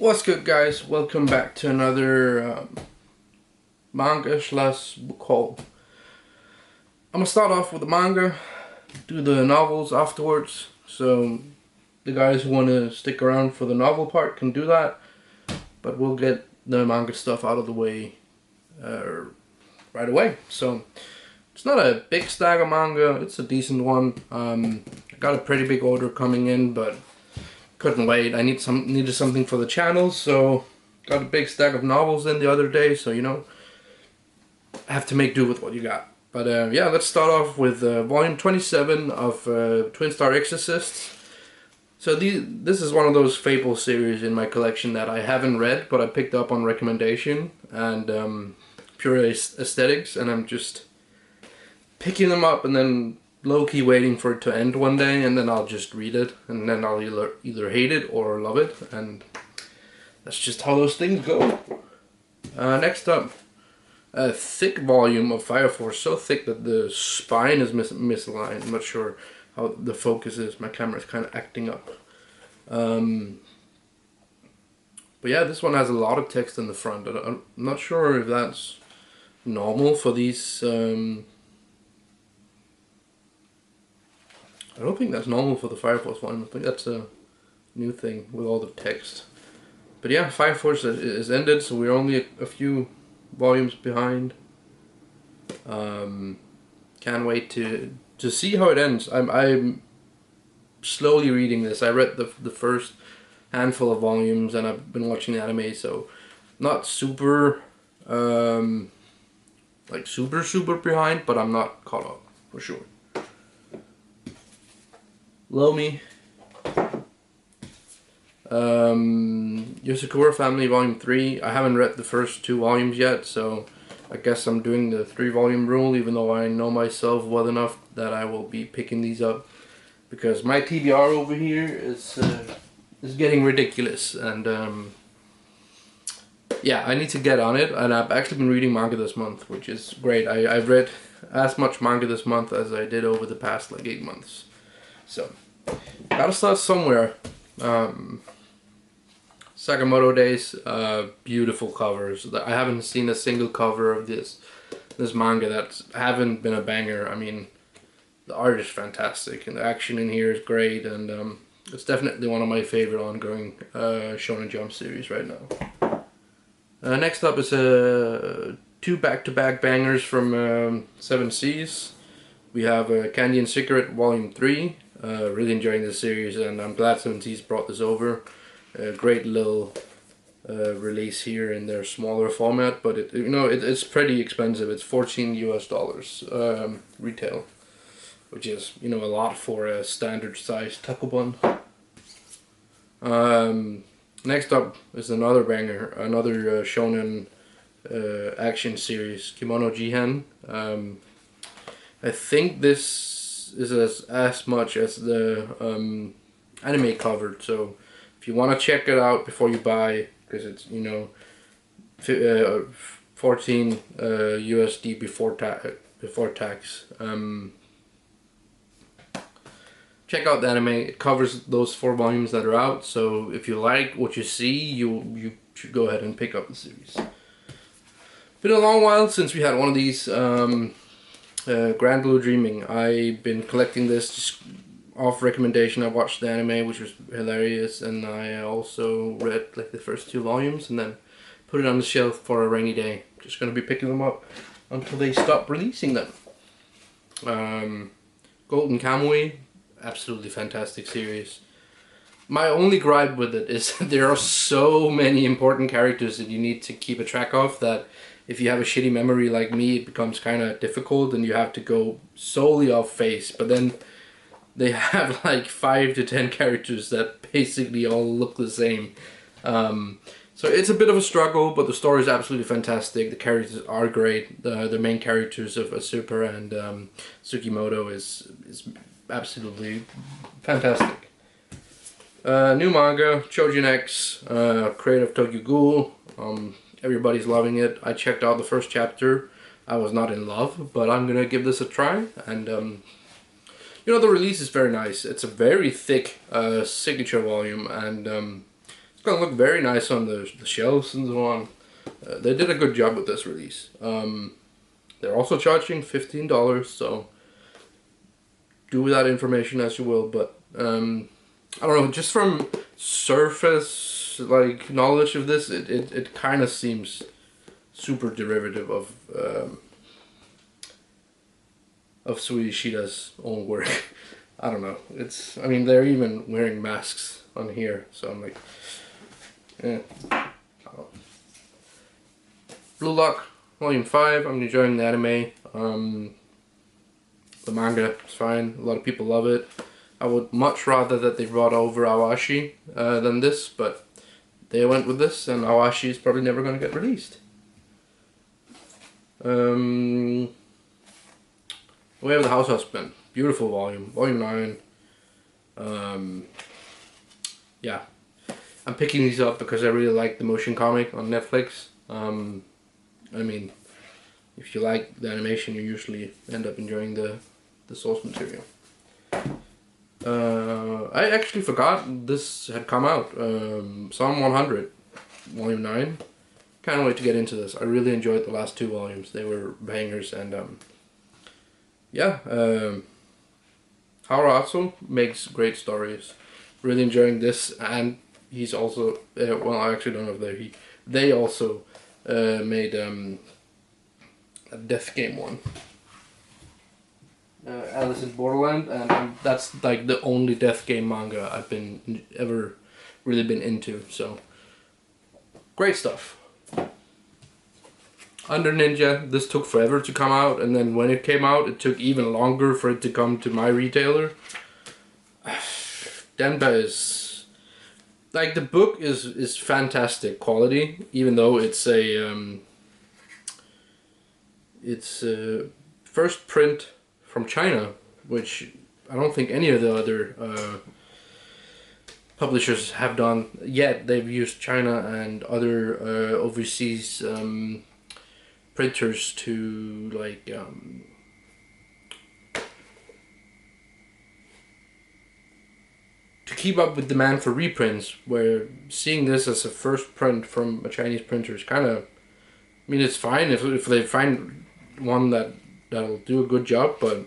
What's good, guys? Welcome back to another manga slash book haul. I'm gonna start off with the manga, do the novels afterwards. So the guys who want to stick around for the novel part can do that, but we'll get the manga stuff out of the way right away. So it's not a big stack of manga. It's a decent one. I got a pretty big order coming in, but couldn't wait. I needed something for the channel, so got a big stack of novels in the other day. So I have to make do with what you got. But yeah, let's start off with volume 27 of Twin Star Exorcists. So this is one of those Fable series in my collection that I haven't read, but I picked up on recommendation and pure aesthetics, and I'm just picking them up and then low-key waiting for it to end one day, and then I'll just read it, and then I'll either hate it or love it, and that's just how those things go. Next up, a thick volume of Fire Force, so thick that the spine is misaligned. I'm not sure how the focus is. My camera is kind of acting up. But yeah, this one has a lot of text in the front. I'm not sure if that's normal for these. I don't think that's normal for the Fire Force one. I think that's a new thing with all the text. But yeah, Fire Force is ended, so we're only a few volumes behind. Can't wait to see how it ends. I'm slowly reading this. I read the first handful of volumes, and I've been watching the anime, so not super like super behind, but I'm not caught up for sure. Lomi, Yosakura Family Volume 3. I haven't read the first 2 volumes yet, so I guess I'm doing the 3-volume rule, even though I know myself well enough that I will be picking these up, because my TBR over here is getting ridiculous, and yeah, I need to get on it. And I've actually been reading manga this month, which is great. I've read as much manga this month as I did over the past like 8 months. So, gotta start somewhere. Sakamoto Days, beautiful covers. I haven't seen a single cover of this manga that haven't been a banger. I mean, the art is fantastic, and the action in here is great, and it's definitely one of my favorite ongoing Shonen Jump series right now. Next up is 2 back-to-back bangers from 7 Seas. We have Candy and Cigarette Volume 3. Really enjoying this series, and I'm glad 7 Seas brought this over. Great little release here in their smaller format, but it's pretty expensive. It's $14 US retail, which is a lot for a standard size takobon. Next up is another banger, another shonen action series, Kimono Jihen. I think this is as much as the anime covered, so if you want to check it out before you buy, because it's 14 USD before tax, check out the anime. It covers those 4 volumes that are out, so if you like what you see, you should go ahead and pick up the series. Been a long while since we had one of these. Grand Blue Dreaming. I've been collecting this just off recommendation. I watched the anime, which was hilarious, and I also read like the first 2 volumes and then put it on the shelf for a rainy day. Just gonna be picking them up until they stop releasing them. Golden Kamuy, absolutely fantastic series. My only gripe with it is there are so many important characters that you need to keep a track of that if you have a shitty memory like me, it becomes kind of difficult, and you have to go solely off face. But then they have like 5 to 10 characters that basically all look the same. So it's a bit of a struggle, but the story is absolutely fantastic. The characters are great. The main characters of Asuka and Tsukimoto is absolutely fantastic. New manga, Chojin X, creator of Tokyo Ghoul. Everybody's loving it. I checked out the first chapter. I was not in love, but I'm gonna give this a try. And the release is very nice. It's a very thick signature volume, and It's gonna look very nice on the shelves and so on. They did a good job with this release. They're also charging $15, so do with that information as you will. But I don't know, just from surface like knowledge of this, it kind of seems super derivative of Suishida's own work. I don't know. I mean, they're even wearing masks on here, so I'm like, yeah. Blue Lock, Volume 5, I'm enjoying the anime. The manga is fine, a lot of people love it. I would much rather that they brought over Awashi than this, but they went with this, and Awashi is probably never going to get released. We have The House Husband, beautiful volume, Volume 9. Yeah, I'm picking these up because I really like the motion comic on Netflix. I mean, if you like the animation, you usually end up enjoying the source material. I actually forgot this had come out. Psalm 100, Volume 9. Can't wait to get into this. I really enjoyed the last 2 volumes. They were bangers, and yeah, Haruatsu makes great stories. Really enjoying this, and he's also well, I actually don't know if they also made a Death Game one. Alice in Borderland, and that's like the only Death Game manga I've ever really been into. So great stuff. Under Ninja, this took forever to come out, and then when it came out, it took even longer for it to come to my retailer. Denpa is like, the book is fantastic quality, even though it's a first print from China, which I don't think any of the other publishers have done yet. They've used China and other overseas printers to like to keep up with demand for reprints, where seeing this as a first print from a Chinese printer is kind of, I mean, it's fine if they find one that'll do a good job, but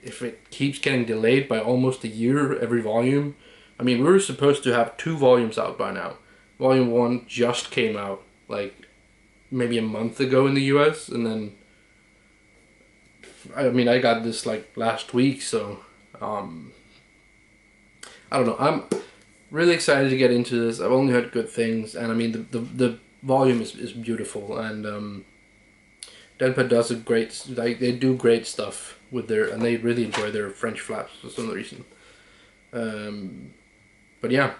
if it keeps getting delayed by almost a year every volume, I mean, we were supposed to have 2 volumes out by now. Volume 1 just came out like maybe a month ago in the US, and then I mean, I got this like last week, so I don't know. I'm really excited to get into this. I've only heard good things, and I mean, the volume is beautiful, and Denpa does a great, like, they do great stuff with and they really enjoy their French flaps for some reason. But yeah,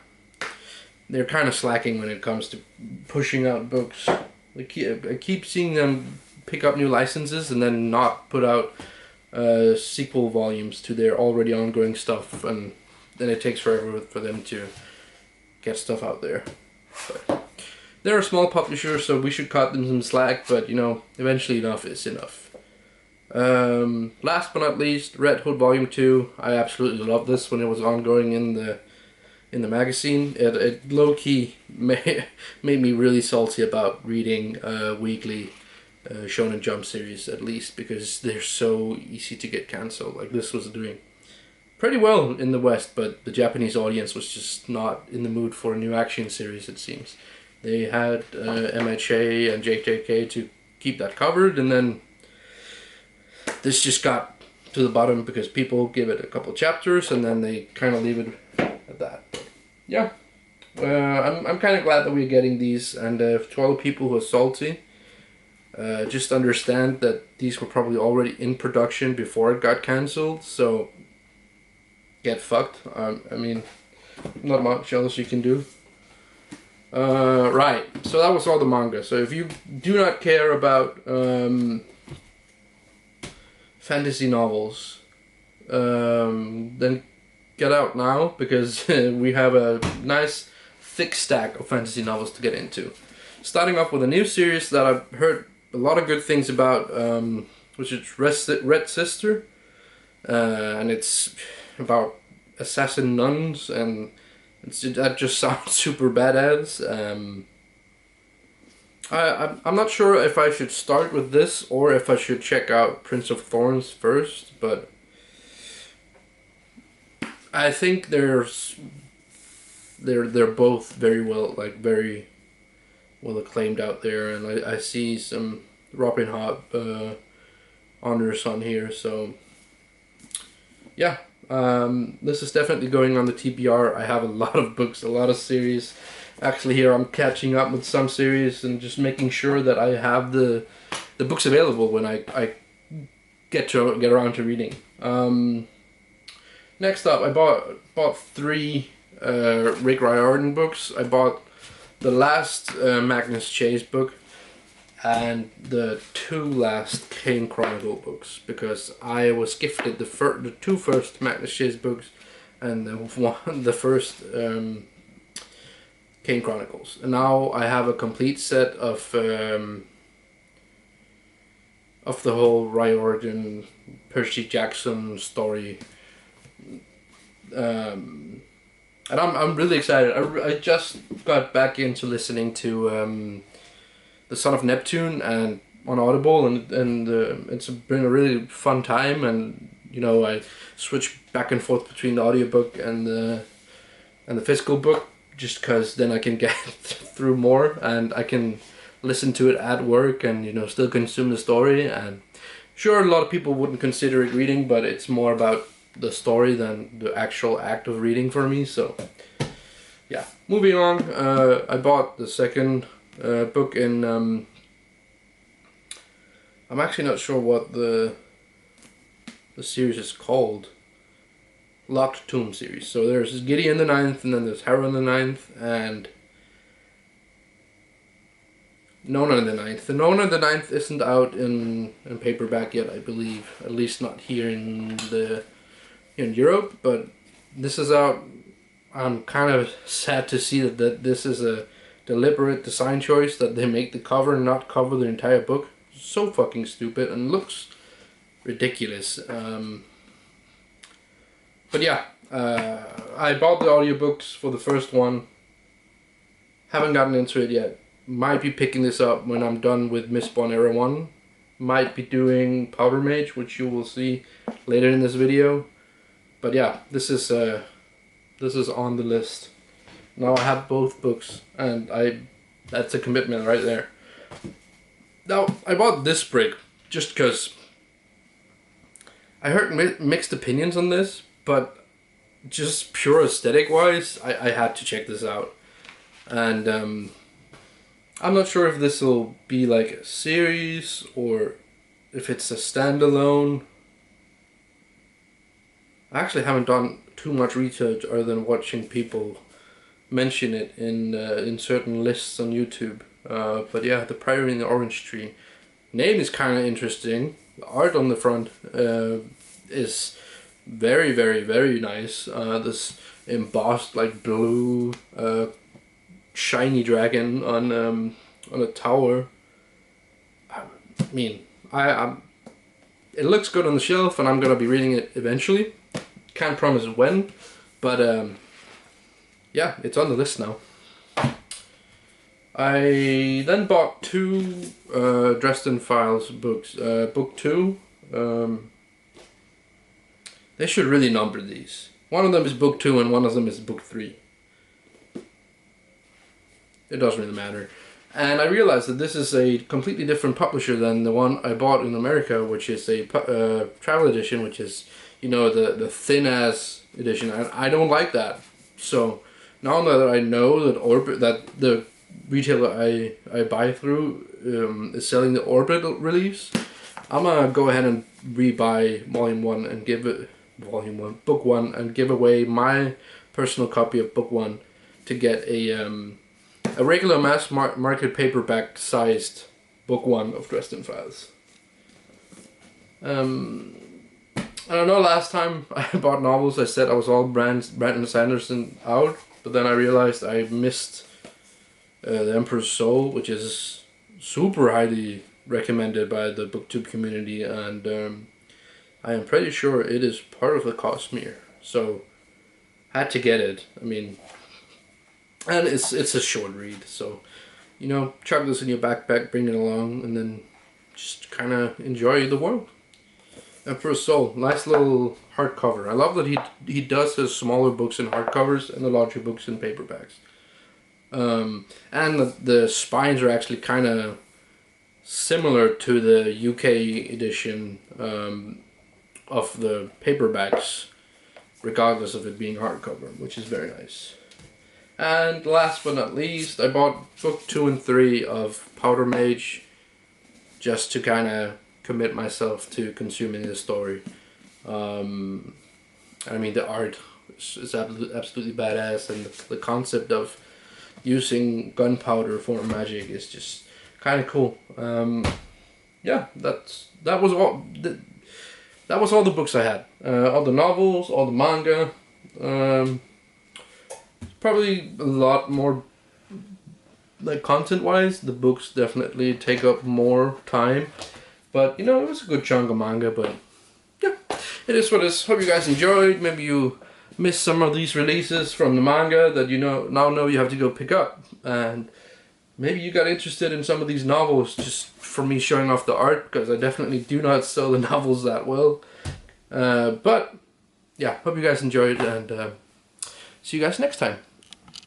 they're kind of slacking when it comes to pushing out books. I keep seeing them pick up new licenses and then not put out sequel volumes to their already ongoing stuff, and then it takes forever for them to get stuff out there. But they're a small publisher, so we should cut them some slack, but you know, eventually enough is enough. Last but not least, Red Hood Volume 2. I absolutely loved this when it was ongoing in the magazine. It low-key made me really salty about reading weekly Shonen Jump series, at least, because they're so easy to get cancelled. Like, this was doing pretty well in the West, but the Japanese audience was just not in the mood for a new action series, it seems. They had MHA and JJK to keep that covered, and then this just got to the bottom because people give it a couple chapters and then they kind of leave it at that. Yeah, I'm kind of glad that we're getting these, and to all the people who are salty, just understand that these were probably already in production before it got cancelled, so get fucked. I mean, not much else you can do. Right, so that was all the manga. So if you do not care about fantasy novels, then get out now, because we have a nice thick stack of fantasy novels to get into. Starting off with a new series that I've heard a lot of good things about, which is Red Sister, and it's about assassin nuns, and That just sounds super badass. I'm not sure if I should start with this or if I should check out Prince of Thorns first, but I think they're both very well, like very well acclaimed out there, and I see some Robin Hood honors on here, so yeah. This is definitely going on the TBR. I have a lot of books, a lot of series. Actually, here I'm catching up with some series and just making sure that I have the books available when I get around to reading. Next up, I bought 3 Rick Riordan books. I bought the last Magnus Chase book and the 2 last Kane Chronicle books, because I was gifted the 2 first Magnus Chase books and the first Kane Chronicles, and now I have a complete set of the whole Riordan Percy Jackson story, and I'm really excited. I just got back into listening to The Son of Neptune and on Audible, and it's been a really fun time, and you know, I switch back and forth between the audiobook and the physical book, just because then I can get through more and I can listen to it at work and, you know, still consume the story. And sure, a lot of people wouldn't consider it reading, but it's more about the story than the actual act of reading for me. So yeah, moving on. I bought the second book in I'm actually not sure what the series is called. Locked Tomb series. So there's Gideon the Ninth, and then there's Harun the Ninth, and Nona the Ninth. The Nona the Ninth isn't out in paperback yet, I believe. At least not here in Europe, but this is out. I'm kind of sad to see that this is a deliberate design choice, that they make the cover not cover the entire book. So fucking stupid and looks ridiculous. But yeah, I bought the audiobooks for the first one. Haven't gotten into it yet. Might be picking this up when I'm done with Mistborn Era 1. Might be doing Powder Mage, which you will see later in this video. But yeah, this is on the list. Now I have both books, and that's a commitment right there. Now, I bought this brick just because I heard mixed opinions on this, but just pure aesthetic wise, I had to check this out. And I'm not sure if this will be like a series or if it's a standalone. I actually haven't done too much research other than watching people mention it in certain lists on YouTube. But yeah, The Priory in the Orange Tree. Name is kind of interesting. The art on the front is very, very, very nice. This embossed like blue shiny dragon on a tower. I mean, it looks good on the shelf, and I'm gonna be reading it eventually. Can't promise when, but yeah, it's on the list now. I then bought 2 Dresden Files books. Book 2. They should really number these. One of them is book 2 and one of them is book 3. It doesn't really matter. And I realized that this is a completely different publisher than the one I bought in America, which is a travel edition, which is, you know, the thin ass edition. And I don't like that. So now that I know that the retailer I buy through is selling the Orbit reliefs, I'm gonna go ahead and rebuy Volume 1 and give it Book 1, and give away my personal copy of Book 1 to get a regular mass market paperback sized Book 1 of Dresden Files. I don't know, last time I bought novels I said I was all Brandon Sanderson out, but then I realized I missed The Emperor's Soul, which is super highly recommended by the booktube community, and I am pretty sure it is part of the Cosmere, so had to get it. I mean, And it's a short read, so you know, chuck this in your backpack, bring it along, and then just kind of enjoy the world. Emperor's Soul, nice little hardcover. I love that he does his smaller books in hardcovers and the larger books in paperbacks. And the spines are actually kind of similar to the UK edition of the paperbacks, regardless of it being hardcover, which is very nice. And last but not least, I bought book 2 and 3 of Powder Mage, just to kind of commit myself to consuming this story. I mean, the art is absolutely badass, and the concept of using gunpowder for magic is just kind of cool. Yeah, that was all. That was all the books I had. All the novels, all the manga. Probably a lot more, like, content-wise. The books definitely take up more time. But, you know, it was a good chunk of manga, but yeah, it is what it is. Hope you guys enjoyed. Maybe you missed some of these releases from the manga that you now know you have to go pick up. And maybe you got interested in some of these novels just for me showing off the art, because I definitely do not sell the novels that well. But, yeah, hope you guys enjoyed, and see you guys next time.